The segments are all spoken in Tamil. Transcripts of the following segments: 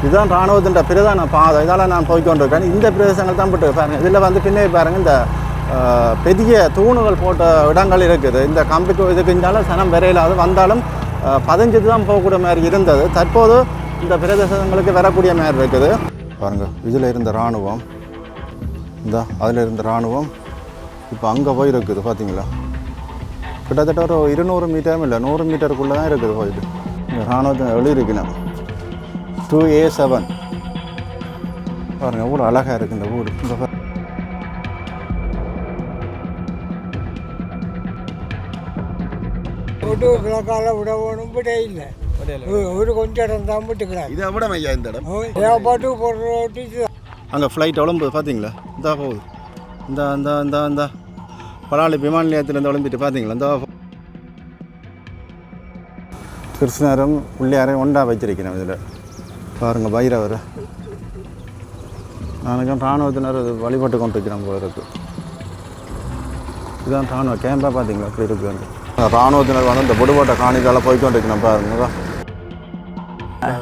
இதுதான் இராணுவத்தின் பிரதான பாதை. இதால் நான் போய்கொண்டிருக்கேன். இந்த பிரதேசங்கள் தான் போட்டு பாருங்கள். இதில் வந்து பின்னே பாருங்கள், இந்த பெரிய தூணுகள் போட்ட இடங்கள் இருக்குது. இந்த கம்பிக்கு இதுக்குஞ்சாலும் சனம் விரையிலாது வந்தாலும் பதிஞ்சிட்டு தான் போகக்கூடிய மாதிரி இருந்தது. தற்போது இந்த பிரதேசங்களுக்கு வரக்கூடிய மாதிரி இருக்குது. பாருங்கள், இதில் இருந்த இராணுவம், இந்த அதில் இருந்த இராணுவம் இப்போ அங்கே போயிருக்குது. பார்த்தீங்களா, கிட்டத்தட்ட ஒரு 200 மீட்டரும் இல்லை 100 மீட்டருக்குள்ளே தான் இருக்குது போயிட்டு. இந்த இராணுவத்தை எழுதியிருக்கணும் 2A7. பாருங்கள் எவ்வளோ அழகாக இருக்குது இந்த ஊர். இந்த கிழக்கால விடணும் விட இல்லை, ஒரு கொஞ்சம் இடம் தான் விட்டுக்கிறாங்க. இதை விட ஐயா இந்த இடம் ஏற்பாட்டு போடுற அங்கே ஃப்ளைட் உழம்புது. பார்த்தீங்களா, இந்த போகுது. இந்த இந்த இந்த இந்த பலாலி விமான நிலையத்திலேருந்து உழம்பிட்டு பார்த்தீங்களா. இந்த கிருஷ்ணரும் பிள்ளையாரையும் ஒன்றா வச்சிருக்கிறேன். இதில் பாருங்கள், பைரவர். நானுக்கும் இராணுவத்தினர் வழிபட்டு கொண்டிருக்கிறேன் போல இருக்குது. இதுதான் இராணுவ கேம்பாக பார்த்தீங்களா அப்படி இருக்குது. இராணுவத்தினர் வந்து இந்த விடுபட்ட காணிக்கால போய்கொண்டிருக்கணும். பாருங்க,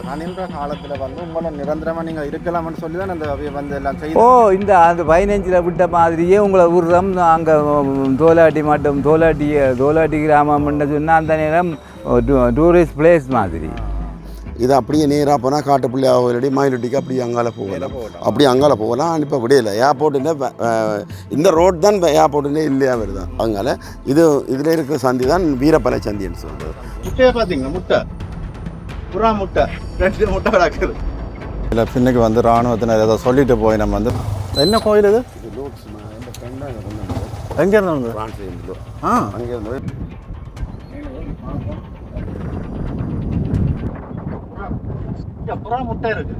ரணில்ற காலத்தில் வந்து உங்களை நிரந்தரமாக நீங்கள் இருக்கலாம்னு சொல்லி தான் அந்த வந்து எல்லாம் செய்யும். இந்த அந்த 15 விட்ட மாதிரியே உங்களை விடுறோம். அங்கே தோலாட்டி மாட்டோம், தோலாட்டி கிராமம்னு சொன்னால் அந்த நேரம் டூரிஸ்ட் பிளேஸ் மாதிரி. இது அப்படியே நேராக போனால் காட்டுப்பிள்ளை அவங்களடி மயிலட்டிக்கு அப்படியே அங்கால போகலாம், அப்படியே அங்கால போகலாம். இப்போ விடையில ஏர்போர்ட்டுன்னு இந்த ரோட் தான் ஏர்போர்ட்டுன்னே இல்லையா வருது. அதனால இதில் இருக்கிற சந்தி தான் வீரப்பலை சந்தின்னு சொல்கிறது. முட்டையை பார்த்தீங்க, முட்டை புறா முட்டை 2 முட்டை கிடக்குது. இல்லை பின்னுக்கு வந்து இராணுவத்தினர் ஏதோ சொல்லிட்டு போய் நம்ம வந்து என்ன கோயில் இது? எங்கே இருந்தாங்க? அங்கே இருந்து புறா முட்டை இருக்கு.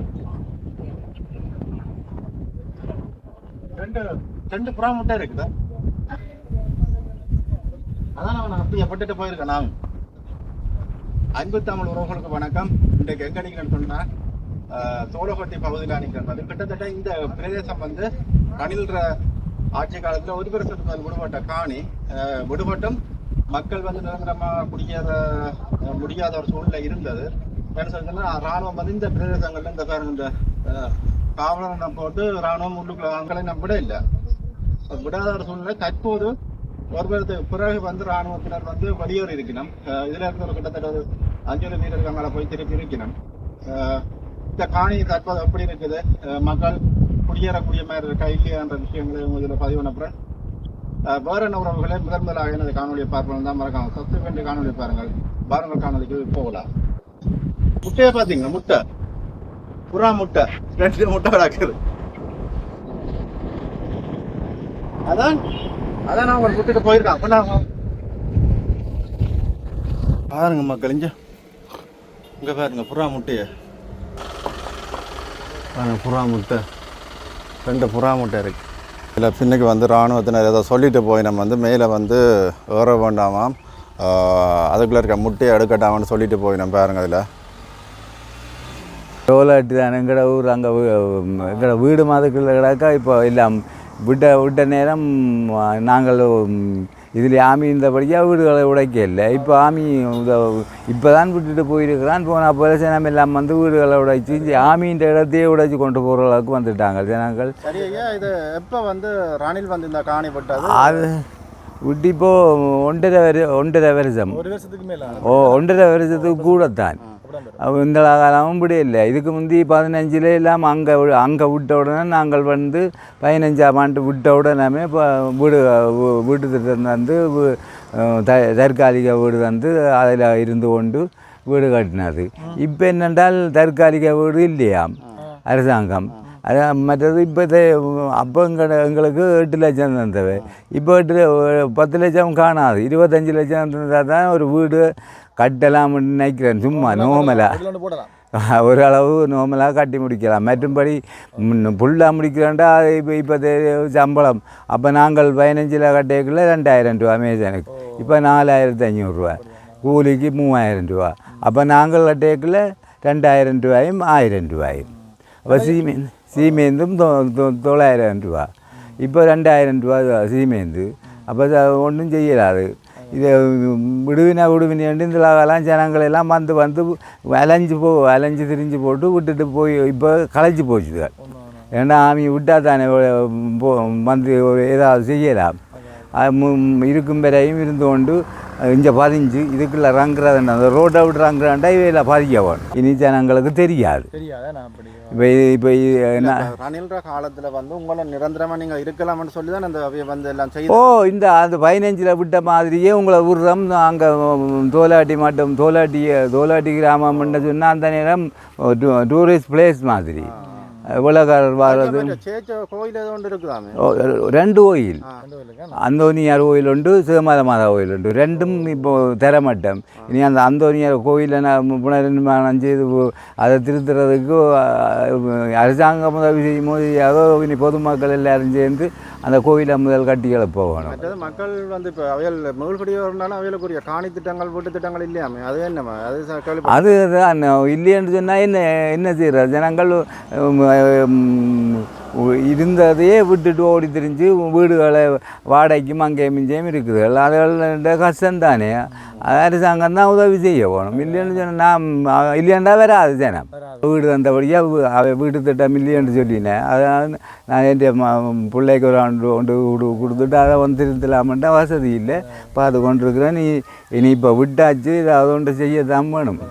2 புறா முட்டை இருக்குதா? அதான் நான் அப்படியே பட்டுட்டு போயிருக்கேன். நான் அன்பு தமிழ் உறவுகளுக்கு வணக்கம். இன்றைக்கு எங்க நிற்கிறேன்னு சொன்னா சோழகோட்டை பகுதியில் நிற்கிறேன். அது கிட்டத்தட்ட இந்த பிரதேசம் வந்து ரணில்ற ஆட்சி காலத்தில் ஒரு வருஷத்துக்கு மேல் விடுபட்ட காணி. விடுபட்டும் மக்கள் வந்து நிரந்தரமாக குடியேற முடியாத ஒரு சூழ்நிலை இருந்தது. என்ன சொல்றதுன்னா, ராணுவம் வந்து இந்த பிரதேசங்கள்ல இந்த பாருங்க, இந்த காவலரை போட்டு ராணுவம் உள்ளுக்குள்ள அங்களை நம்ம விட இல்லை, விடாத ஒரு சூழ்நிலை. தற்போது ஒரு வருடத்துக்கு பிறகு வந்து ராணுவத்தினர் வந்து வெளியேறி இருக்கணும். இதுல இருந்து ஒரு கிட்டத்தட்ட ஒரு 500 மீட்டருக்கு அங்கே போய் திருப்பி இருக்கணும். இந்த காணி தற்போது எப்படி இருக்குது, மக்கள் குடியேறக்கூடிய மாதிரி இருக்கா இல்லையான்ற விஷயங்களை இதில் பதிவு பண்ணப்புறம் வேற என்ன உறவுகளை முதலாக எனது காணொலியை பார்ப்போம் தான் மறக்காம சப்ஸ்கிரைப் பண்ணி காணொலியை பாருங்கள். பாருங்கள், காணொலிக்கு போகலாம். முட்டையை பார்த்தீங்க, முட்டை புறா முட்டை 2 முட்டை கிடக்குது. அதான் நான் ஒரு விட்டுட்டு போயிருக்கேன். அப்ப பாருங்க மக்கள், இங்க பாருங்க புறா முட்டைய பாருங்க. புறா முட்டை 2 புறா முட்டை இருக்கு. இதில் பின்னுக்கு வந்து இராணுவத்தினர் ஏதோ சொல்லிட்டு போய் நம்ம வந்து மேலே வந்து ஏற வேண்டாமாம், அதுக்குள்ளே இருக்க முட்டையை எடுக்கட்டாமான்னு சொல்லிட்டு போய் நம்ம பாருங்க. அதில் டோலாட்டி தான் எங்களோட ஊர். அங்கே எங்களோட வீடு மாதிரிக்குள்ள கிடக்கா. இப்போ எல்லாம் விட்ட நேரம் நாங்கள் இதில் ஆமி இருந்தபடியாக வீடுகளை உடைக்க இல்லை. இப்போ ஆமி இப்போ தான் விட்டுட்டு போயிருக்கிறான். போன போல ஜனம் எல்லாம் வந்து வீடுகளை உடைச்சி ஆமின்ற இடத்தையே உடைச்சி கொண்டு போகிற அளவுக்கு வந்துட்டாங்க ஜனங்கள். சரியா, இது எப்போ வந்து ரணில் வந்து இந்த காணி பட்டது? அது விட்டு இப்போது 1.5 வருஷம், 1 வருஷத்துக்கு மேலே. 1.5 வருஷத்துக்கு கூடத்தான். இந்த காலமும் விட இல்லை. இதுக்கு முந்தி 15 எல்லாம் அங்கே விட்ட உடனே நாங்கள் வந்து 15ஆம் ஆண்டு விட்ட உடனே இப்போ வீட்டு திட்டம் வந்து தற்காலிக வீடு வந்து அதில் இருந்து கொண்டு வீடு கட்டினது. இப்போ என்னென்றால் தற்காலிக வீடு இல்லையாம் அரசாங்கம். அதான் மற்றது இப்போ அப்போ எங்களுக்கு 8 லட்சம் தந்தவை. இப்போ 10 லட்சம் காணாது. 25 லட்சம் தந்தால் தான் ஒரு வீடு கட்டலாம்னு நினைக்கிறேன். சும்மா நோமலாக ஓரளவு நோமலாக கட்டி முடிக்கலாம். மற்றும்படி ஃபுல்லாக முடிக்கிறோண்டா இப்போ சம்பளம். அப்போ நாங்கள் 15 கட்டைக்குள்ளே 2000 ரூபா அமேசானுக்கு. இப்போ 4500 ரூபா, கூலிக்கு 3000 ரூபா. அப்போ நாங்கள் கட்டைக்குள்ளே 2000 ரூபாயும் 1000 ரூபாயும். அப்போ சீமேந்தும் 900 ரூபா. இப்போ 2000 ரூபா சீமேந்து. அப்போ ஒன்றும் செய்யலாது. இதை விடுவினேன்ட்டு இந்த காலம் ஜனங்கள் எல்லாம் வந்து அலைஞ்சு திரிஞ்சு போட்டு விட்டுட்டு போய் இப்போ களைச்சி போச்சுது. ஏன்னா ஆமி விட்டால் தானே வந்து ஏதாவது செய்யலாம். இருக்கும் வரையும் இருந்து கொண்டு இங்கே பதிஞ்சு இதுக்குள்ள ரங்குறதுன்னா அந்த ரோட்டை விட்டு ரங்குறாண்டா இவையில் பதிக்க வேணும். இனி ஜனங்களுக்கு தெரியாது. இப்போ ரணில்ற காலத்தில் வந்து உங்களை நிரந்தரமாக நீங்கள் இருக்கலாம்னு சொல்லி தான் அந்த வந்து எல்லாம் இந்த அந்த 15 விட்ட மாதிரியே உங்களை விடுறோம். அங்கே தோலாட்டி கிராமம்னு சொன்னால் அந்த நேரம் டூரிஸ்ட் பிளேஸ் மாதிரி உலகர் வாரது. கோயில் ஏதோ ஒன்று இருக்குதாமே, 2 கோயில், அந்தோனியார் கோயில் உண்டு, சிவமாத மாதா கோயில் உண்டு. 2ம் இப்போ தரமாட்டோம். இனி அந்த அந்தோனியார் கோயிலை நான் புனர்நிர்மாணம் செய்து அதை திருத்துறதுக்கு அரசாங்கம் உதவி செய்யும் போது ஏதோ இனி பொதுமக்கள் எல்லாரும் சேர்ந்து அந்த கோயிலை முதல் கட்டிகளை போகணும். மற்றது மக்கள் வந்து இப்போ அவையில் மேல்படியாக இருந்தாலும் அவைகளுக்குரிய காணி திட்டங்கள் வீட்டு திட்டங்கள் இல்லையாமே, அது என்னம்மா அதுதான் இல்லைன்னு சொன்னால் என்ன செய்யறது? ஜனங்கள் இருந்ததையே விட்டுட்டு ஓடி திரிஞ்சு வீடுகளை வாடகைக்கும் அங்கேயும் இங்கேயும் இருக்குது. அதுகள கஷ்டம்தானே. அரசாங்கம் தான் உதவி செய்ய போகணும். இல்லைன்னு சொன்னால் இல்லையாண்டா வராது ஜனம். வீடு வந்தபடியாக வீட்டு திட்டம் இல்லைன்னு சொல்லினேன். அதாவது நான் என் பிள்ளைக்கு ஒரு ஒன்று வீடு கொடுத்துட்டு அதை வந்து திருத்தலாமட்டா வசதி இல்லை, பார்த்து கொண்டிருக்கிறேன். இனி இப்போ விட்டாச்சு, அதை ஒன்று செய்ய தான் வேணும்.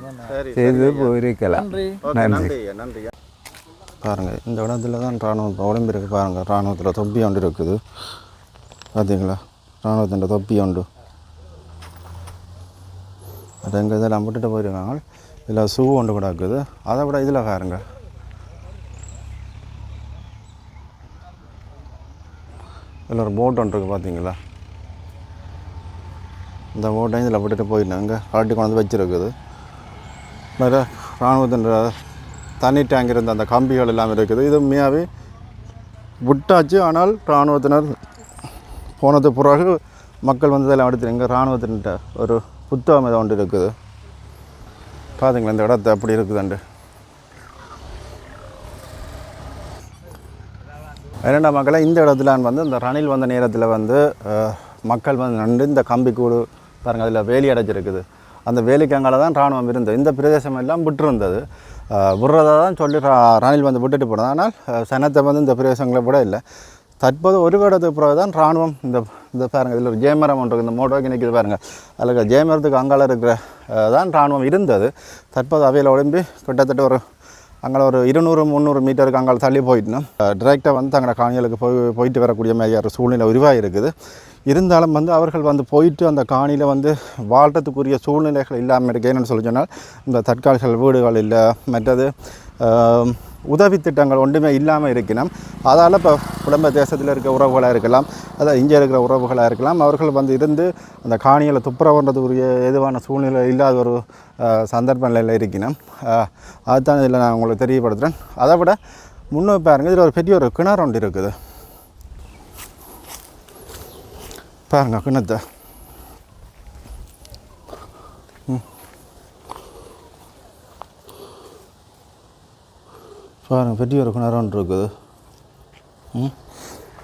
செய்து போயிருக்கலாம். நன்றி. நன்றி. பாருங்கள், இந்த இடத்துல தான் இராணுவம் உடம்பு இருக்குது. பாருங்கள், இராணுவத்தில் தொப்பி ஒன்று இருக்குது பார்த்தீங்களா? இராணுவத்தின் தொப்பி உண்டு. அது எங்கள் இதெல்லாம் விட்டுட்டு போயிருக்காங்க. இதில் ஷூ ஒன்று கூட இருக்குது. அதை விட இதில் பாருங்க, இதில் ஒரு போட் ஒன்று இருக்குது பார்த்தீங்களா? இந்த போட்டை இதில் விட்டுட்டு போயிருந்தாங்க. காட்டி கொண்டு வச்சுருக்குது. வேறு இராணுவத்தின் தண்ணி டேங்க் இருந்த அந்த கம்பிகள் எல்லாம் இருக்குது. இது உண்மையாகவே விட்டாச்சு. ஆனால் இராணுவத்தினர் போனது பிறகு மக்கள் வந்து இதெல்லாம் எடுத்து எங்கள் இராணுவத்தின்ட்ட ஒரு புத்தகம் இதை ஒன்று இருக்குது பார்த்தீங்களா? இந்த இடத்த அப்படி இருக்குதுண்டு. 2 மக்களை இந்த இடத்துல வந்து இந்த ரணில் வந்த நேரத்தில் வந்து மக்கள் வந்து நண்டு இந்த கம்பி கூடு பாருங்கள், அதில் வேலி அடைச்சிருக்குது. அந்த வேலிக்கங்கால தான் இராணுவம் இருந்தது. இந்த பிரதேசம் எல்லாம் விட்டுருந்தது. விடுறதா தான் சொல்லி ரணில் வந்து விட்டுட்டு போனது. ஆனால் சனத்தை வந்து இந்த பிரதேசங்களை விட இல்லை. தற்போது ஒரு வருடத்துக்கு பிறகு தான் இராணுவம் இந்த பாருங்கள், இதில் ஒரு ஜேமரம் ஒன்று இந்த மோட்டோக்கு நிற்கிது பாருங்கள். அதில் ஜேமரத்துக்கு அங்கால இருக்கிற தான் இராணுவம் இருந்தது. தற்போது அவையில் உடம்பி கிட்டத்தட்ட ஒரு அங்கே ஒரு 200-300 மீட்டருக்கு அங்கே தள்ளி போயிட்டோம். டிரெக்டாக வந்து தங்களோட காணிகளுக்கு போயிட்டு வரக்கூடிய மாதிரியான சூழ்நிலை உருவாகி இருக்குது. இருந்தாலும் வந்து அவர்கள் வந்து போயிட்டு அந்த காணியில் வந்து வாழ்கிறதுக்குரிய சூழ்நிலைகள் இல்லாமல் இருக்குது. என்னென்னு சொல்லி சொன்னால் இந்த தற்காலிக வீடுகள் இல்லை, மற்றது உதவி திட்டங்கள் ஒன்றுமே இல்லாமல் இருக்கணும். அதால் இப்போ குடும்ப தேசத்தில் இருக்க உறவுகளாக இருக்கலாம், அதாவது இங்கே இருக்கிற உறவுகளாக இருக்கலாம், அவர்கள் வந்து இருந்து அந்த காணிகளை துப்புரவுன்றதுக்குரிய எதுவான சூழ்நிலை இல்லாத ஒரு சந்தர்ப்ப நிலையில் இருக்கணும். அதுதான் இதில் நான் உங்களுக்கு தெரியப்படுத்துகிறேன். அதை விட முன்னே பாருங்கள், இதில் ஒரு பெரிய ஒரு கிணறு ஒன்று இருக்குது பாருங்கள். கிணத்தை பாருங்கள், பெரிய ஒரு கிணறு ஒன்று இருக்குது.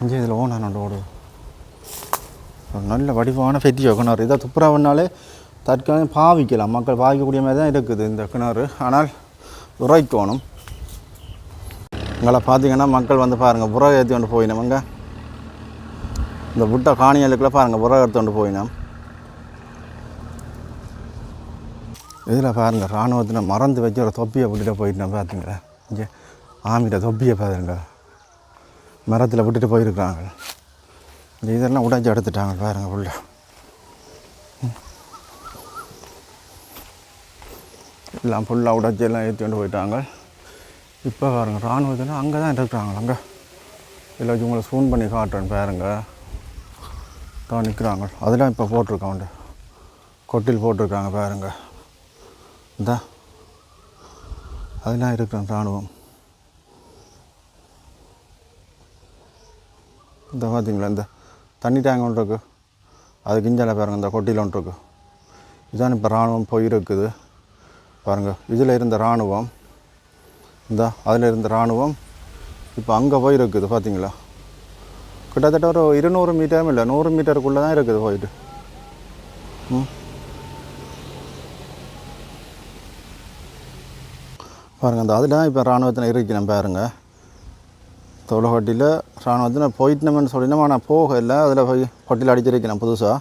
இங்கே இதில் ஓனானோட ஓடுது. ஒரு நல்ல வடிவான பெரிய கிணறு. இதை துப்புரவுனாலே தற்காலம் பாவிக்கலாம், மக்கள் பாவிக்கக்கூடிய மாதிரி தான் இருக்குது இந்த கிணறு. ஆனால் உரைக்கணும். இங்கே பார்த்தீங்கன்னா மக்கள் வந்து பாருங்கள் புறவை ஏற்றி கொண்டு போயினோம். அங்கே இந்த புட்டை காணிகளுக்குள்ளே பாருங்கள் புறவை எடுத்து கொண்டு போயினோம். இதில் பாருங்கள் இராணுவத்தில் மறந்து வச்சு ஒரு தொப்பியை விட்டுட்டு போயிட்டோம் பார்த்தீங்களா? இங்கே ஆமிட தொப்பியை பாருங்க, மரத்தில் விட்டுட்டு போயிருக்காங்க. இந்த இதெல்லாம் உடைச்சி எடுத்துட்டாங்க பாருங்கள். உள்ள எல்லாம் ஃபுல்லாக உடைச்சி எல்லாம் ஏற்றி கொண்டு போயிட்டாங்க. இப்போ பாருங்கள் இராணுவத்தில் அங்கே தான் இருக்கிறாங்க. அங்கே இதில் வச்சு உங்களை ஃபோன் பண்ணி காட்டுறேன் பாருங்க. தான் நிற்கிறாங்க. அதெல்லாம் இப்போ போட்டிருக்காங்க, கொட்டில் போட்டிருக்காங்க பாருங்க. இந்த அதெல்லாம் இருக்கிறேன் இராணுவம். இந்த பார்த்தீங்களா, இந்த தண்ணி டேங்க் ஒன்று இருக்குது, அதுக்கு இஞ்சால பாருங்கள் இந்த கொட்டியில் ஒன்று இருக்குது. இதுதான் இப்போ இராணுவம் போயிருக்குது பாருங்கள். இதில் இருந்த இராணுவம் இந்த அதில் இருந்த இராணுவம் இப்போ அங்கே போயிருக்குது பார்த்தீங்களா? கிட்டத்தட்ட ஒரு 200 மீட்டரும் இல்லை 100 மீட்டருக்குள்ளே தான் இருக்குது போயிட்டு. பாருங்கள் அந்த அதில் இப்போ இராணுவத்தில் இருக்கிறேன் பாருங்கள் தோளஹொட்டியில் இராணுவத்தில் போயிட்டோம்னு சொல்லினோம் ஆனால் போக இல்லை அதில் போய் ஹொட்டில் அடிச்சிருக்கிறேன் புதுசாக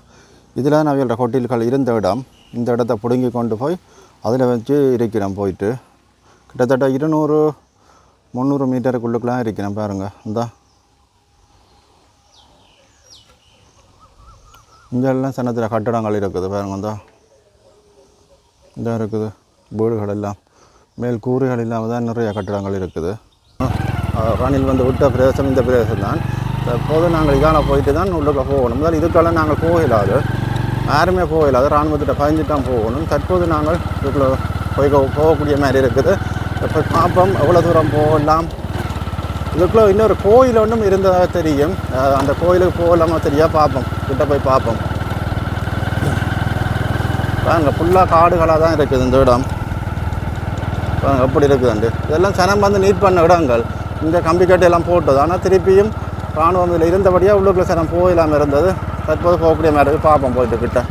இதில் நான் அவையோட ஹொட்டில்கள் இருந்த இடம் இந்த இடத்த பிடுங்கி கொண்டு போய் அதில் வச்சு இருக்கிறேன் போயிட்டு கிட்டத்தட்ட 200-300 மீட்டருக்குள்ளுக்கெலாம் இருக்கிறேன் பாருங்கள் இந்த இங்கெல்லாம் சன்னத்தில் கட்டடங்கள் இருக்குது பாருங்க இந்த இருக்குது வீடுகள் எல்லாம் மேல் கூரைகள் இல்லாமல் தான் நிறைய கட்டடங்கள் இருக்குது ரணில் வந்து விட்ட பிரதேசம் இந்த பிரதேசம் தான் தற்போது நாங்கள் இதான போயிட்டு தான் உள்ளுக்க போகணும் முதல் இதுக்கெல்லாம் நாங்கள் போகலாது யாருமே போகலாது இராணுவத்திட்ட பயந்துட்டு தான் போகணும் தற்போது நாங்கள் இதுக்குள்ளே போகக்கூடிய மாதிரி இருக்குது இப்போ பார்ப்போம் எவ்வளோ தூரம் போகலாம் இதுக்குள்ளே இன்னொரு கோயில் ஒன்றும் இருந்ததாக தெரியும் அந்த கோயிலுக்கு போகலாமா தெரியா பார்ப்போம் கிட்ட போய் பார்ப்போம் அங்கே ஃபுல்லாக காடுகளாக தான் இருக்குது இந்த இடம் எப்படி இருக்குதுண்டு இதெல்லாம் சனம் வந்து நீட் பண்ண இடங்கள் இந்த கம்பி கட்டையெல்லாம் போட்டது ஆனால் திருப்பியும் இராணுவம் இதில் இருந்தபடியாக உள்ளுக்குள்ள சனம் போயில்லாமல் இருந்தது தற்போது போகக்கூடிய மாதிரி பார்ப்போம் போயிட்டு கிட்ட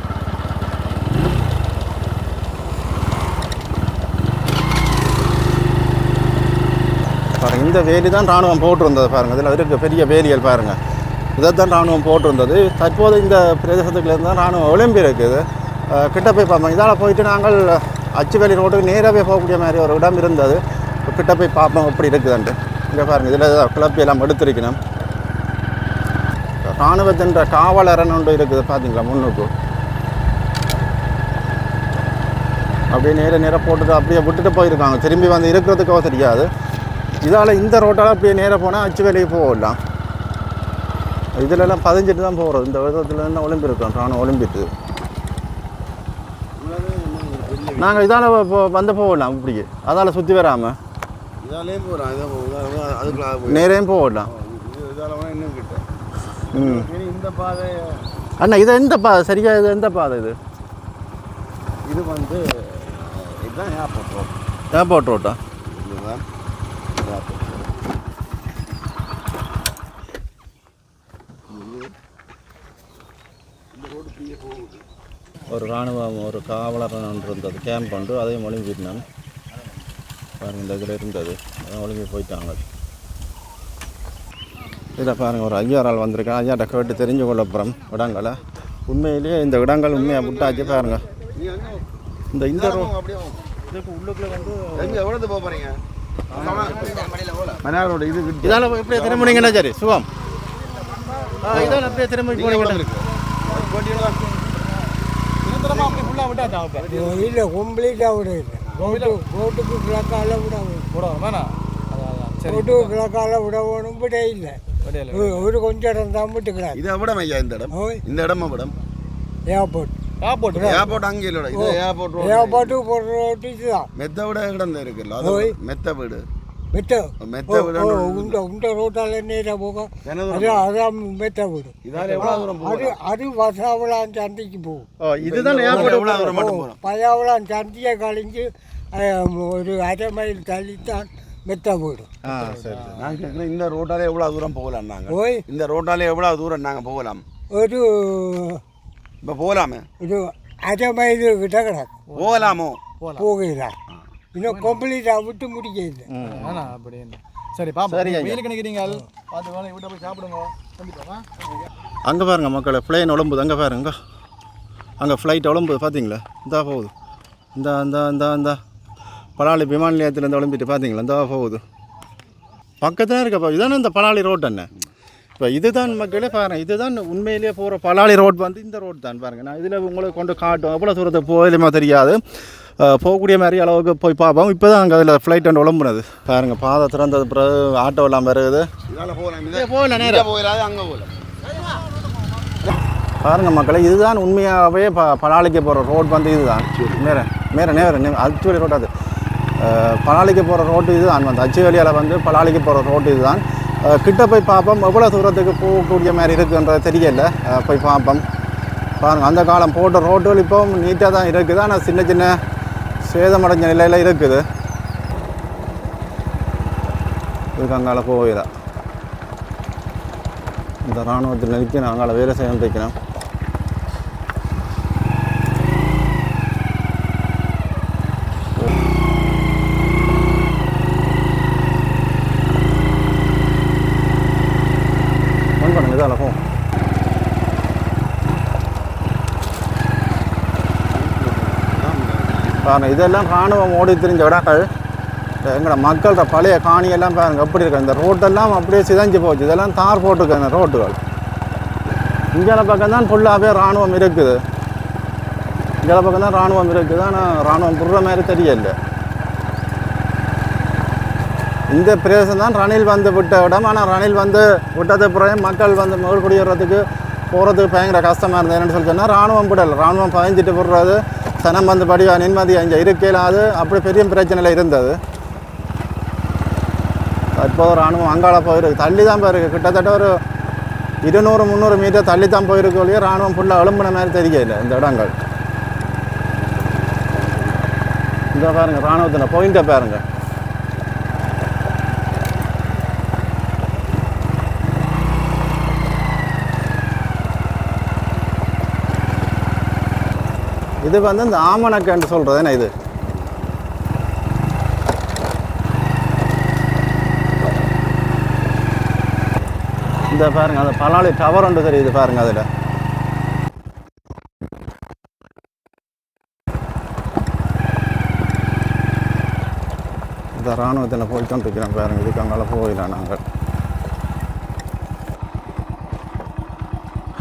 பாருங்கள் இந்த வேலி தான் இராணுவம் போட்டிருந்தது பாருங்கள் இதில் இருக்குது பெரிய வேலிகள் பாருங்கள் இதை தான் இராணுவம் போட்டிருந்தது தற்போது இந்த பிரதேசத்துக்குலேருந்து தான் இராணுவம் ஒலிம்பி இருக்குது கிட்ட போய் பார்ப்போம் இதால் போயிட்டு நாங்கள் அச்சுவேலி ரோட்டுக்கு நேராகவே போகக்கூடிய மாதிரி ஒரு இடம் இருந்தது கிட்ட போய் பார்ப்போம் எப்படி இருக்குதுன்ட்டு இங்கே பாருங்கள் இதில் கிளப்பி எல்லாம் எடுத்திருக்கணும் இராணுவத்தின் காவலரன் ஒன்று இருக்குது பார்த்தீங்களா முன்னுக்கு அப்படியே நேராக போட்டுட்டு அப்படியே விட்டுட்டு போயிருக்காங்க திரும்பி வந்து இருக்கிறதுக்கோ தெரியாது இதால் இந்த ரோட்டால் அப்படியே நேராக போனால் அச்சுவேலிக்கு போகலாம் இதிலெல்லாம் பதிஞ்சிட்டு தான் போகிறது இந்த விதத்தில் தான் ஒலிம்பிருக்கோம் இராணுவம் ஒலிம்பிட்டு நாங்கள் இதால் வந்து போகலாம் இப்படியே அதால் சுற்றி வராமல் இதாலேயும் போகலாம் அதுக்கு நேரையும் போகலாம் இன்னும் கிட்ட இந்த பாதை அண்ணா இது எந்த பாதை சரியா இது எந்த பாதை இது வந்து இதுதான் ஏர்போர்ட் ரோட் ஏர்போர்ட் ரோட்டா இதுதான் ஏர்போர்ட் ஒரு இராணுவம் ஒரு காவலர் ஒன்று இருந்தது கேம்ப் ஒன்று அதையும் ஒலிம்பிட்டான் பாருங்கள் இந்த இதில் இருந்தது அதான் ஒலிம்பி போயிட்டாங்க இதில் பாருங்கள் ஒரு ஐயாரால் வந்திருக்கேன் ஐயாட்ட கேட்டு தெரிஞ்சு கொள்ள அப்புறம் இடங்களை உண்மையிலேயே இந்த இடங்கள் உண்மையாக விட்டாச்சு பாருங்கள் இந்த இதுக்கு உள்ளுக்குள்ளே வந்து எவ்வளோ போக போகிறீங்க மன்னாரோட இது இதால் எப்படியே திரும்பினீங்கன்னா சரி சுகம் இதால் அப்படியே திரும்பி போனீங்கன்னா இல்லை கம்ப்ளீட்டாக விட இல்லை ரோட்டுக்கு கிழக்கால விட ரோட்டுக்கு கிழக்கால விட வேணும் விட இல்லை ஒரு கொஞ்சம் இடம் தான் விட்டுக்கிறாங்க இதை விட ஐயா இந்த இடம் இடம் ஏர்போர்ட் ஏர்போர்ட் அங்கே இல்லை இது ஏர்போர்ட்டுக்கு போடுற ரோட்டு இதுதான் மெத்த விட இடம் இருக்குல்ல அது மெத்த வீடு மெத்த உண்ட ரோட்டால் நேராக போக அதான் மெத்த வீடு அது வசாவளான் சந்தைக்கு போகும் இதுதான் பயாவளான் சந்தையை கழிஞ்சு ஒரு அரை மைல் தள்ளித்தான் மெத்த வீடு நான் கேட்குறேன் இந்த ரோட்டாலே எவ்வளோ தூரம் போகலாம் நாங்கள் ஓய் இந்த ரோட்டாலே எவ்வளோ தூரம் நாங்கள் போகலாம் ஒரு இப்போ போகலாமே ஒரு அரை மைல் கிட்ட கிடக்கு போகலாமோ போகிறா இன்னும் கம்ப்ளீட்டாக விட்டு முடிக்கிறது அப்படி சரி பாப்பா வெயிலுக்கு நிற்கிறீங்க பார்த்து வேலை விட்டு போய் சாப்பிடுங்க அங்கே பாருங்கள் மக்களை ஃப்ளைன் உழம்புது அங்கே பாருங்க அங்கே ஃப்ளைட் உழம்புது பார்த்தீங்களா இந்தா போகுது இந்த பலாலி விமான நிலையத்தில் உழம்பிட்டு பார்த்தீங்களா இந்தா போகுது பக்கத்தில் இருக்கப்பா இதுதானே இந்த பலாலி ரோட் என்ன இப்போ இதுதான் மக்களே பாருங்கள் இதுதான் உண்மையிலேயே போகிற பலாலி ரோட் வந்து இந்த ரோட் தான் பாருங்கள் நான் இதில் உங்களுக்கு கொண்டு காட்டும் எவ்வளோ தூரத்தை போகலையுமா தெரியாது போகக்கூடிய மாதிரி அளவுக்கு போய் பார்ப்போம் இப்போ தான் அங்கே அதில் ஃப்ளைட் அண்ட் உழம்புனது பாருங்கள் பாதை திறந்தது பிறகு ஆட்டோ எல்லாம் வருது போகலாம் நேராக போகலாது அங்கே போகலாம் பாருங்கள் மக்களை இதுதான் உண்மையாகவே பலாலிக்கு போகிற ரோட் வந்து இதுதான் நேரம் அச்சுவலி ரோட் அது பலாலிக்கு போகிற ரோட்டு இதுதான் வந்து அச்சுவலியால் வந்து பலாலிக்கு போகிற ரோட்டு இதுதான் கிட்ட போய் பார்ப்போம் எவ்வளோ தூரத்துக்கு போகக்கூடிய மாதிரி இருக்குன்றது தெரியல போய் பார்ப்போம் பாருங்கள் அந்த காலம் போட்ட ரோட்டுகள் இப்போ நீட்டாக தான் இருக்குது ஆனால் சின்ன சின்ன சேதமடைஞ்ச நிலையில் இருக்குது இதுக்கு அங்கால போயிடா இந்த இராணுவத்தில் நிற்கணும் அங்கால வேலை செய்ய வைக்கணும் பாருங்கள் இதெல்லாம் இராணுவம் ஓடி திரிஞ்ச இடங்கள். எங்களோட மக்களோட பழைய காணியெல்லாம் பாருங்கள் எப்படி இருக்கு. இந்த ரோட்டெல்லாம் அப்படியே சிதைஞ்சு போச்சு. இதெல்லாம் தார் போட்டிருக்காங்க ரோட்டுகள். இங்கே பக்கம் தான் ஃபுல்லாகவே இராணுவம் இருக்குது. இங்கே பக்கம் தான் இராணுவம் இருக்குது. ஆனால் இராணுவம் புடுற மாதிரி தெரியல. இந்த பிரதேசம் தான் ரணில் வந்து விட்ட இடம். ஆனால் ரணில் வந்து விட்டது பிறகு மக்கள் வந்து மேல் குடியேறதுக்கு போகிறதுக்கு பயங்கர கஷ்டமாக இருந்தது. என்னென்னு சொல்லி சொன்னால் இராணுவம் விடலை. இராணுவம் பதிஞ்சிட்டு விடுறது சனம் வந்து படிவா நிம்மதி இங்கே இருக்கையிலாது அப்படி பெரிய பிரச்சனையில் இருந்தது. இப்போது இராணுவம் அங்காள போயிருக்கு. தள்ளி தான் போயிருக்கு. கிட்டத்தட்ட ஒரு 200-300 மீட்டர் தள்ளி தான் போயிருக்கு ஒழிய இராணுவம் ஃபுல்லாக எழும்பின மாதிரி தெரியல இந்த இடங்கள். இந்த பாருங்கள் இராணுவத்தின் பாயிண்ட்டை பாருங்கள். இது வந்து இந்த ஆமணக்கன்று சொல்கிறது என்ன இது? இந்த பாருங்கள் அந்த பலாளி டவர் ஒன்று தெரியுது பாருங்கள். அதில் இந்த இராணுவத்தில் போய்கொண்டிருக்கிறோம் பாருங்கள். இதுக்கு அங்கால போயிடலாம் நாங்கள்.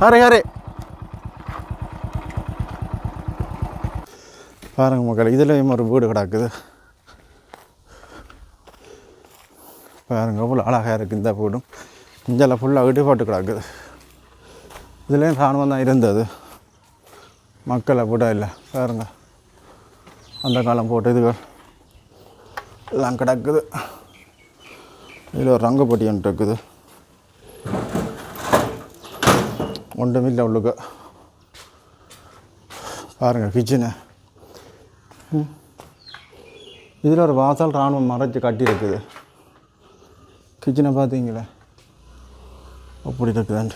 ஹரே ஹரே பாருங்கள் மக்கள். இதுலேயும் ஒரு வீடு கிடக்குது பாருங்கள். எவ்வளோ அழகாக இருக்குது இந்த வீடும். இங்கெல்லாம் ஃபுல்லாக இடிபாட்டு கிடக்குது. இதுலேயும் இராணுவம் தான் இருந்தது. மக்களை விட இல்லை பாருங்க. அந்த காலம் போட்டு இதுகள் எல்லாம் கிடக்குது. இதில் ஒரு ரங்கப்பட்டி ஒன்று இருக்குது. ஒன்றுமில்லை உள்ளுக்கு பாருங்கள். கிச்சனு இதில் ஒரு வாசல் இராணுவம் மறைச்சி கட்டியிருக்குது. கிச்சனை பார்த்தீங்களா அப்படி இருக்குதாண்டு.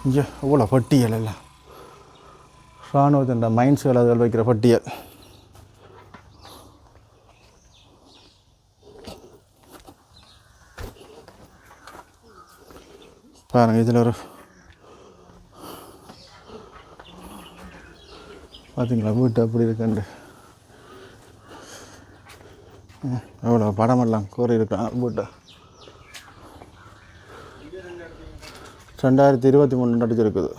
இங்கே அவ்வளோ பட்டியல் எல்லாம் இராணுவத்தின் மைண்ட்ஸ்கள் அதில் வைக்கிற பட்டியல். பாருங்கள். இதில் ஒரு பார்த்தீங்களா வீட்டு அப்படி இருக்குண்டு. எவ்வளோ படமெல்லாம் கோரி இருக்கான் வீட்டை. 2023 நடிச்சிருக்குது.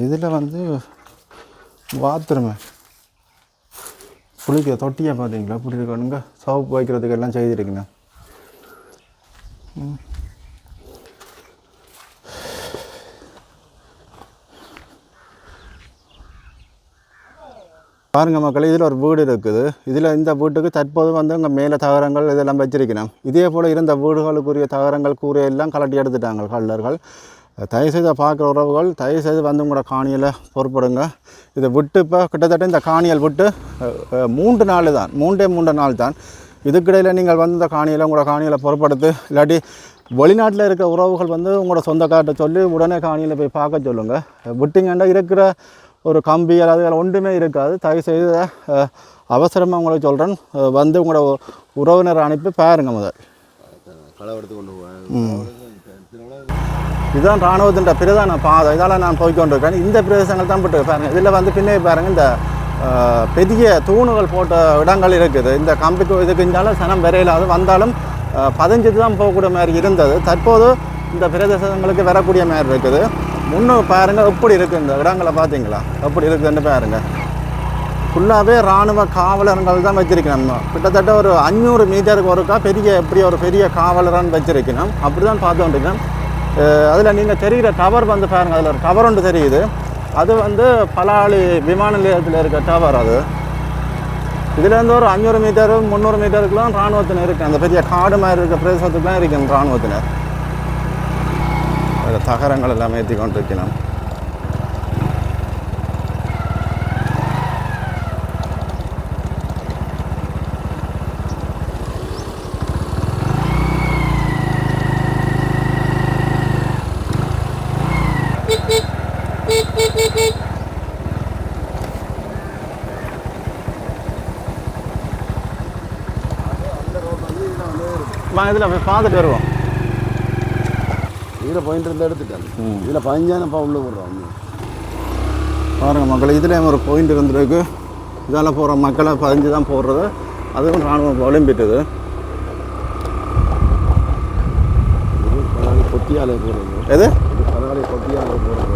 இதில் வந்து பாத்ரூமு குளிக்கிற தொட்டியாக பார்த்தீங்களா இப்படி இருக்கணுங்க. சோப்பு வைக்கிறதுக்கு எல்லாம் செய்திருக்குண்ணா. பாருங்கள் மக்கள். இதில் ஒரு வீடு இருக்குது. இதில் இந்த வீட்டுக்கு தற்போது வந்து அங்கே மேலே தகரங்கள் இதெல்லாம் வச்சிருக்கணும். இதே போல் இருந்த வீடுகளுக்குரிய தகரங்கள் கூரையெல்லாம் கலட்டி எடுத்துட்டாங்க கல்லர்கள். தயவுசெய்து பார்க்குற உறவுகள் தயவுசெய்து வந்து உங்களோட காணியில் பொறுப்படுங்க. இதை விட்டு இப்போ கிட்டத்தட்ட இந்த காணியல் விட்டு 3 நாள் தான் 3 நாள் தான். இதுக்கிடையில் நீங்கள் வந்து இந்த காணியில் உங்களோட காணியில் பொறுப்படுத்து. இல்லாட்டி வெளிநாட்டில் இருக்க உறவுகள் வந்து உங்களோட சொந்தக்கார்ட்ட சொல்லி உடனே காணியில் போய் பார்க்க சொல்லுங்கள். விட்டிங்கன்னா இருக்கிற ஒரு கம்பி அதாவது ஒன்றுமே இருக்காது. தயவுசெய்து அவசரமாக உங்களுக்கு சொல்கிறேன். வந்து உங்களோட உறவினரை அனுப்பி பாருங்க முதல். இதுதான் இராணுவத்தின் பிரதான பாதை. இதால் நான் போய்கொண்டிருக்கேன். இந்த பிரதேசங்கள் தான் போட்டு பாருங்கள். இதில் வந்து பின்னே பாருங்கள் இந்த பெரிய தூணுகள் போட்ட இடங்கள் இருக்குது. இந்த கம்பிக்கு இதுக்குஞ்சாலும் சனம் விரையிலாது வந்தாலும் பதிஞ்சிட்டு தான் போகக்கூடிய மாதிரி இருந்தது. தற்போது இந்த பிரதேசங்களுக்கு வரக்கூடிய மாதிரி இருக்குது. முன்னும் பாருங்கள் எப்படி இருக்குது இந்த இடங்களை பார்த்தீங்களா எப்படி இருக்குதுன்னு பாருங்கள். ஃபுல்லாகவே இராணுவ காவலர்கள் தான் வச்சுருக்கணும். கிட்டத்தட்ட ஒரு 500 மீட்டருக்கு ஒருக்கா எப்படி ஒரு பெரிய காவலரான்னு வச்சுருக்கணும். அப்படி தான் பார்த்துக்கொண்டிருக்கேன். அதில் நீங்கள் தெரிகிற டவர் வந்து பாருங்கள். அதில் ஒரு டவர் ஒன்று தெரியுது. அது வந்து பலாளி விமான நிலையத்தில் இருக்க டவர். அது இதுலேருந்து ஒரு 500 மீட்டர் 300 மீட்டருக்குலாம் இராணுவத்தினர் இருக்குது. அந்த பெரிய காடு மாதிரி இருக்க பிரதேசத்துக்குலாம் இருக்குது இராணுவத்தினர். அதில் தகரங்கள் எல்லாம் ஏற்றி கொண்டு இருக்கணும். இதில் போய் பார்த்துட்டு வருவோம். இதில் பாயிண்ட் இருந்தால் எடுத்துட்டாங்க. இதில் 15 உள்ள விடுறோம். பாருங்கள் மக்கள், இதுலேயும் ஒரு பாயிண்ட் இருந்துருக்கு. இதால் போகிற மக்களை 15 தான் போடுறது. அதுவும் ராணுவம் ஒலிம்பிட்டது. கொத்தியாலே போடுறது. எது கொத்தியாலே போடுறது.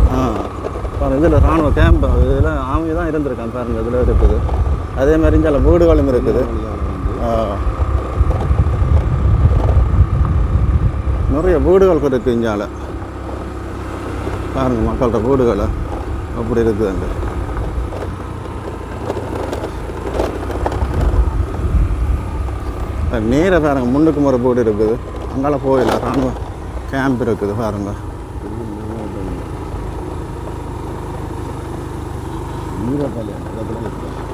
பாருங்கள், இதில் ராணுவ கேம்ப், இதில் ஆமி தான் இருந்திருக்கான். பாருங்கள், இதில் இருக்குது. அதே மாதிரி இங்கே வீடுகளும் இருக்குது. நிறைய வீடுகள் இருக்குது இங்கால. பாருங்கள் மக்களோட வீடுகளை அப்படி இருக்குது. அங்கே நேராக பாருங்கள், முன்னுக்கு ஒரு வீடு இருக்குது. அங்கால போயிடலாம். ராணுவ கேம்ப் இருக்குது. பாருங்கள்,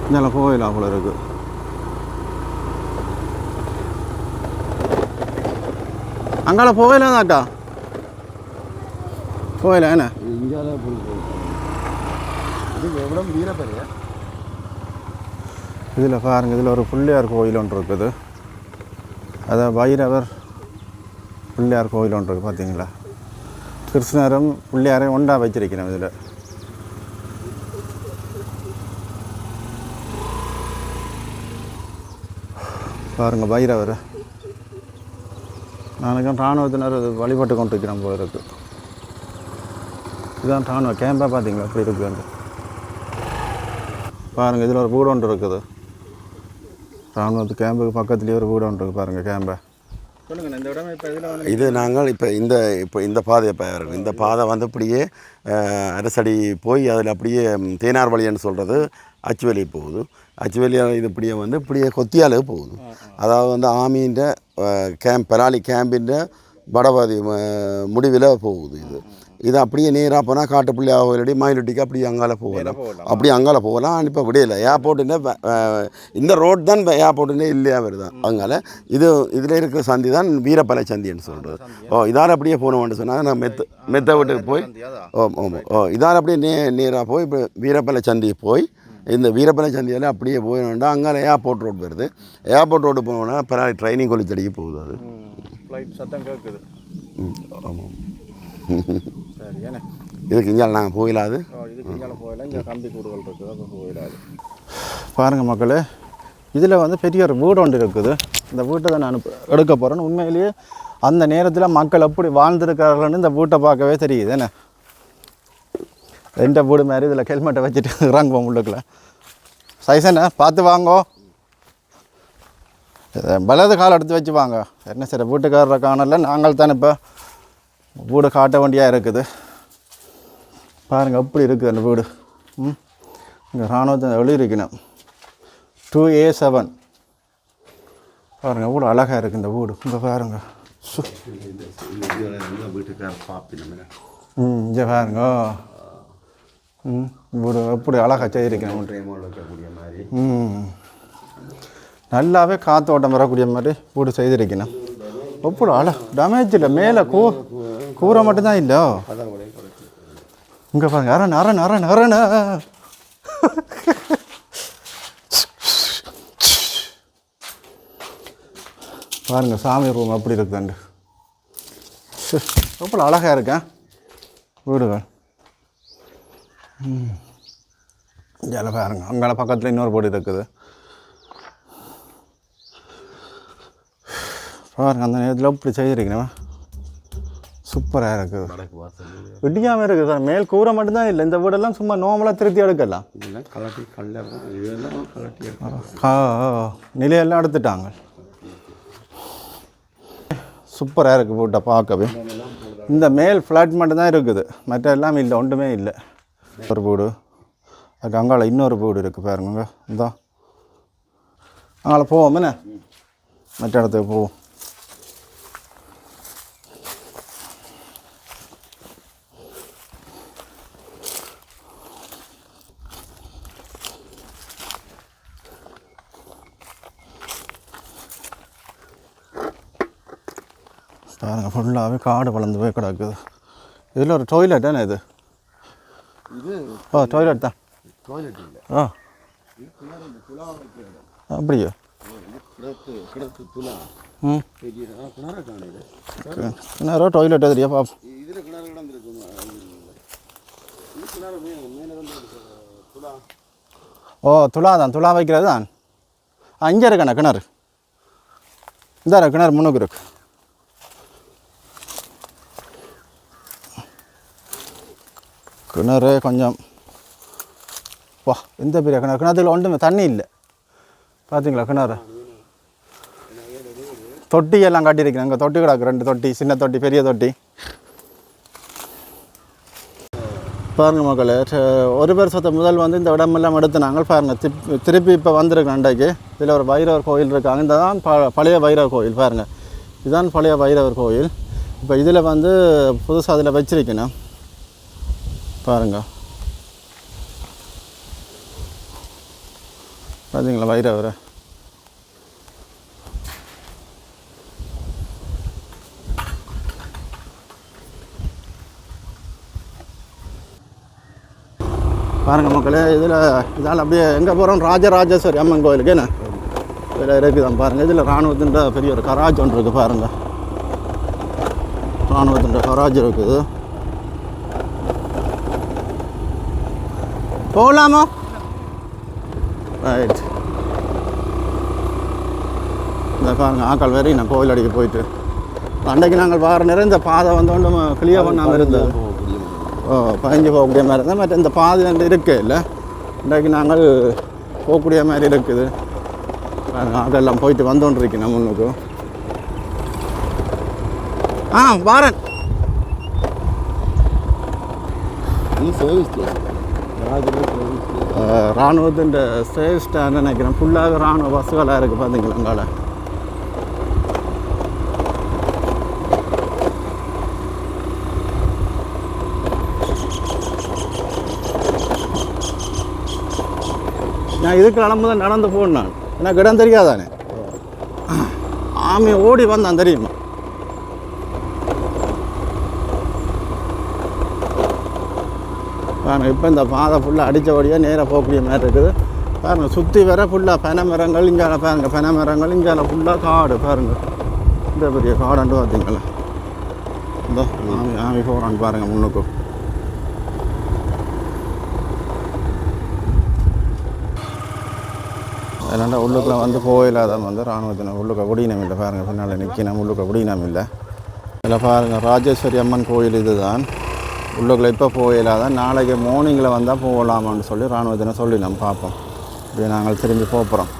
இங்கே போயிடலாம். அவ்வளோ இருக்குது. அங்கால போகலாம் தாட்டா, போகலாம். என்ன இதில் பாருங்கள், இதில் ஒரு பிள்ளையார் கோயில் ஒன்று இருக்குது. அதான் பைரவர் பிள்ளையார் கோயில் ஒன்று இருக்குது. பார்த்தீங்களா, கிருஷ்ணரும் பிள்ளையாரையும் ஒன்றா வச்சிருக்கிறேன். இதில் பாருங்கள், பைரவர். நாளைக்கும் இராணுவத்தினர் வழிபட்டு கொண்டு இருக்கிறோம் போல இருக்குது. இதுதான் இராணுவ கேம்பாக பார்த்தீங்களா எப்படி இருக்குன்னு பாருங்கள். இதில் ஒரு வீடு ஒன்று இருக்குது. இராணுவத்து கேம்புக்கு பக்கத்துலேயே ஒரு வீடு ஒன்று இருக்குது. பாருங்கள் கேம்பை. சொல்லுங்கள், இந்த இடம் இப்போ இதில் இது நாங்கள் இப்போ இந்த பாதையை இந்த பாதை வந்து அப்படியே அரசடி போய் அதில் அப்படியே தேனார் வழின்னு சொல்கிறது அச்சுவேலி போகுது. அச்சுவேலியால் இது இப்படியே வந்து இப்படியே கொத்தியாலே போகுது. அதாவது வந்து ஆமீன்ற கேம்ப் பலாலி கேம்பின்ற வடபாதி முடிவில் போகுது. இது அப்படியே நேராக போனால் காட்டுப்புள்ளி ஆகலடி மயிலட்டிக்கு அப்படியே அங்கால போகலாம். அப்படியே அங்கால போகலாம். இப்போ விடையில ஏர்போர்ட்டுன்னு இந்த ரோட் தான் ஏர்போர்ட்டுன்னே இல்லையா வருதான். அதனால இதில் இருக்கிற சந்தி தான் வீரப்பலை சந்தின்னு சொல்கிறது. இதால் அப்படியே போனோம்னு சொன்னால் நான் மெத்த வீட்டுக்கு போய் இதால் அப்படியே நேராக போய் இப்போ வீரப்பலை சந்தி போய் இந்த வீரப்பலை சந்தியால் அப்படியே போயிடணும்னா அங்கே ஏர்போர்ட் ரோடு வருது. ஏர்போர்ட் ரோடு போனோன்னா பரவாயில்ல ட்ரைனிங் கொலிச்சடிக்கு போகுது. அது ஃப்ளைட் சத்தம் கேட்குது. ஆமாம். சரி, ஏன்னா இதுக்கு இங்கே நாங்கள் போயிடாது. இதுக்கு இங்கே போயிடலாம். இங்கே கம்பி கூடுகள் இருக்குது. அது போயிடாது. பாருங்கள் மக்களே, இதில் வந்து பெரிய ஒரு வீடு ஒன்று இருக்குது. இந்த வீட்டை தான் நான் எடுக்க போகிறேன்னு. உண்மையிலேயே அந்த நேரத்தில் மக்கள் எப்படி வாழ்ந்துருக்கார்கள்னு இந்த வீட்டை பார்க்கவே தெரியுது. என்ன ரெண்ட வீடு மாதிரி இதில் ஹெல்மெட்டை வச்சுட்டு இறங்குவோம் உள்ளுக்குள்ள. சைசனை பார்த்து வாங்கோ, வலது கால் எடுத்து வச்சு வாங்க. என்ன சரி, வீட்டுக்காரரை காணல, நாங்கள் தான் இப்போ வீடு காட்ட வேண்டியாக இருக்குது. பாருங்கள் எப்படி இருக்குது அந்த வீடு. இங்கே இராணுவத்தை எழுதியிருக்கணும் 2A7. பாருங்கள் எவ்வளோ அழகாக இருக்குது இந்த வீடு. இங்கே பாருங்கள். இங்கே பாருங்க வீடு எப்படி அழகாக செய்திருக்கணும். நல்லாவே காற்றோட்டம் வரக்கூடிய மாதிரி வீடு செய்திருக்கணும். எப்படி டேமேஜ் இல்லை. மேலே கூரை மட்டும்தான் இல்லை. இங்கே பாருங்க, அரண் அரண் அரண் அரண். பாருங்கள் சாமி ரூம் அப்படி இருக்குதாண்டு. எப்படி அழகாக இருக்கேன் வீடுகள். இங்கே பாருங்க, அங்கே பக்கத்தில் இன்னொரு போடி இருக்குது. பாருங்க, அந்த நேரத்தில் இப்படி செய்திருக்கணும். சூப்பராக இருக்குது. விடியாமல் இருக்குது சார். மேல் கூரை மட்டும்தான் இல்லை. இந்த வீடெல்லாம் சும்மா நார்மலாக திருத்தி எடுக்கலாம். நிலையெல்லாம் எடுத்துட்டாங்க. சூப்பராக இருக்குது வீட்டை பார்க்கவே. இந்த மேல் ஃப்ளாட் மட்டும்தான் இருக்குது, மற்ற எல்லாம் இல்லை, ஒன்றுமே இல்லை. ஒரு வீடு அதுக்கு அங்கால இன்னொரு வீடு இருக்குது பாருங்க. இந்தா அங்கால போவோம். என்ன மற்ற இடத்துக்கு போவோம். பாருங்கள், ஃபுல்லாகவே காடு வளர்ந்து போய் கிடக்குது. இதில் ஒரு டாய்லெட் தானே இது? டாய்லெட் தான். அப்படியா? கிடக்கு துளா ம் கிணறு காணையில் கிணறோ டாய்லெட் எதிரியா பாப்போம். இதில் கிணறு கிடந்துருக்கு. இது கிணறு மேலே வந்து துளா. ஓ துளா தான், துளா வைக்கிறது தான். இங்கே இருக்கண்ணா கிணறு. இந்த கிணறு முன்னுக்கு இருக்கு. கிணறு கொஞ்சம் வா இந்த பெரிய கிணறு. கிணத்துல ஒன்றுமே தண்ணி இல்லை பார்த்தீங்களா கிணறு. தொட்டி எல்லாம் கட்டியிருக்கிறேன். அங்கே தொட்டி கிடக்கு, 2 தொட்டி, சின்ன தொட்டி பெரிய தொட்டி. பாருங்க மக்களே, ஒரு வருஷத்தை முதல் வந்து இந்த இடமெல்லாம் எடுத்துனாங்க பாருங்கள். திருப்பி இப்போ வந்திருக்கேன் அண்டைக்கு. இதில் ஒரு பைரவர் கோயில் இருக்காங்க. இந்த தான் பழைய பைரவர் கோயில் பாருங்கள். இதுதான் பழைய பைரவர் கோயில். இப்போ இதில் வந்து புதுசாக அதில் வச்சிருக்கணும் பாருங்க. பார்த்தீங்களா பைரவரை. பாருங்கள் மக்களே, இதால் அப்படியே எங்கே போகிறோம், ராஜராஜேஸ்வரி அம்மன் கோயிலுக்கு என்ன இதில் இருக்குதான் பாருங்கள். இதில் இராணுவத்தின் பெரிய ஒரு கராஜ் ஒன்று இருக்குது பாருங்கள். இராணுவத்தின் கராஜ் இருக்குது. போகலாமா? ரைட். இந்த பாருங்கள் ஆக்கள் வேறு நான் கோயில் அடிக்க போயிட்டு அன்றைக்கு நாங்கள் வார நேரம் இந்த பாதை வந்து கிளியர் பண்ணாமல் இருந்தது. பயஞ்சு போகக்கூடிய மாதிரி இருந்தால் மற்ற இந்த பாதை வந்து இருக்கே இல்லை. இன்றைக்கு நாங்கள் போகக்கூடிய மாதிரி இருக்குது. அதெல்லாம் போயிட்டு வந்தோன்றிருக்கேன் நான் முன்னுக்கு. வாரன் இராணுவத்தின் சேவ் ஸ்டாண்ட் நினைக்கிறேன். ஃபுல்லாக இராணுவ பஸ்ஸுகளாக இருக்குது பார்த்தீங்களா. அங்கால நான் இதுக்கு கிளம்பு தான் நடந்து போகணும். நான் எனக்கு இடம் தெரியாதானே. ஆமி ஓடி வந்தான் தெரியுமா. பாருங்கள் இப்போ இந்த பாதை ஃபுல்லாக அடித்தபடியாக நேராக போகக்கூடிய மாதிரி இருக்குது பாருங்கள். சுற்றி வர ஃபுல்லாக பனை மரங்கள். இங்கால பாருங்கள் பனை மரங்கள். இங்கால ஃபுல்லாக காடு பாருங்கள். இந்த பெரிய காடாண்டு பார்த்தீங்களா. இந்த ஆமி போகிறான்னு பாருங்கள் முன்னுக்கு. அதனால் உள்ளுக்குள்ள வந்து போயில்லாதான் வந்து இராணுவத்தினர் உள்ளுக்க குடியினம் இல்லை பாருங்கள். பின்னால் நிற்கணும். உள்ளுக்க குடியினம் இல்லை. இதில் பாருங்கள் ராஜேஸ்வரி அம்மன் கோயில் இது தான். உள்ளுக்குள்ள இப்போ போயில்லாதான். நாளைக்கு மார்னிங்கில் வந்தால் போகலாமான்னு சொல்லி இராணுவத்தினர் சொல்லி நம்ம பார்ப்போம். இப்படி நாங்கள் திரும்பி போகிறோம்.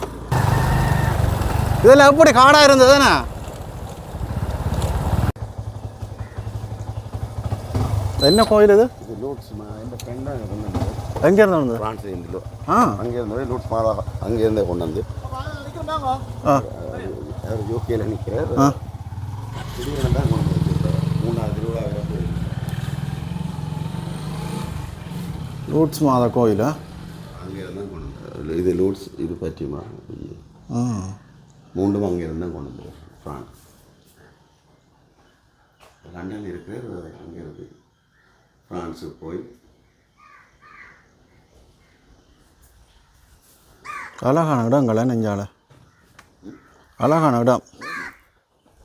இதில் எப்படி காடாக இருந்ததுண்ணா. என்ன கோயில் இது? எங்கே இருந்து வந்தது? ஃப்ரான்ஸ்லேருந்து. அங்கேருந்து லூட்ஸ் மாதா அங்கேருந்தே கொண்டு வந்து யூகேயில் நிற்கிறார். திடீர்னு தான் கொண்டு வந்து 3ஆவது திருவிழா லூட்ஸ் மாதா கோயிலா? அங்கேருந்து தான் கொண்டு வந்து. இது லூட்ஸ் இது பற்றியுமா மூண்டும் அங்கேருந்து தான் கொண்டு வந்து ஃப்ரான்ஸ். லண்டன் இருக்கிற அங்கே இருக்குது. ஃப்ரான்ஸுக்கு போய் அழகான இடங்கள நெஞ்சால. அழகான இடம்.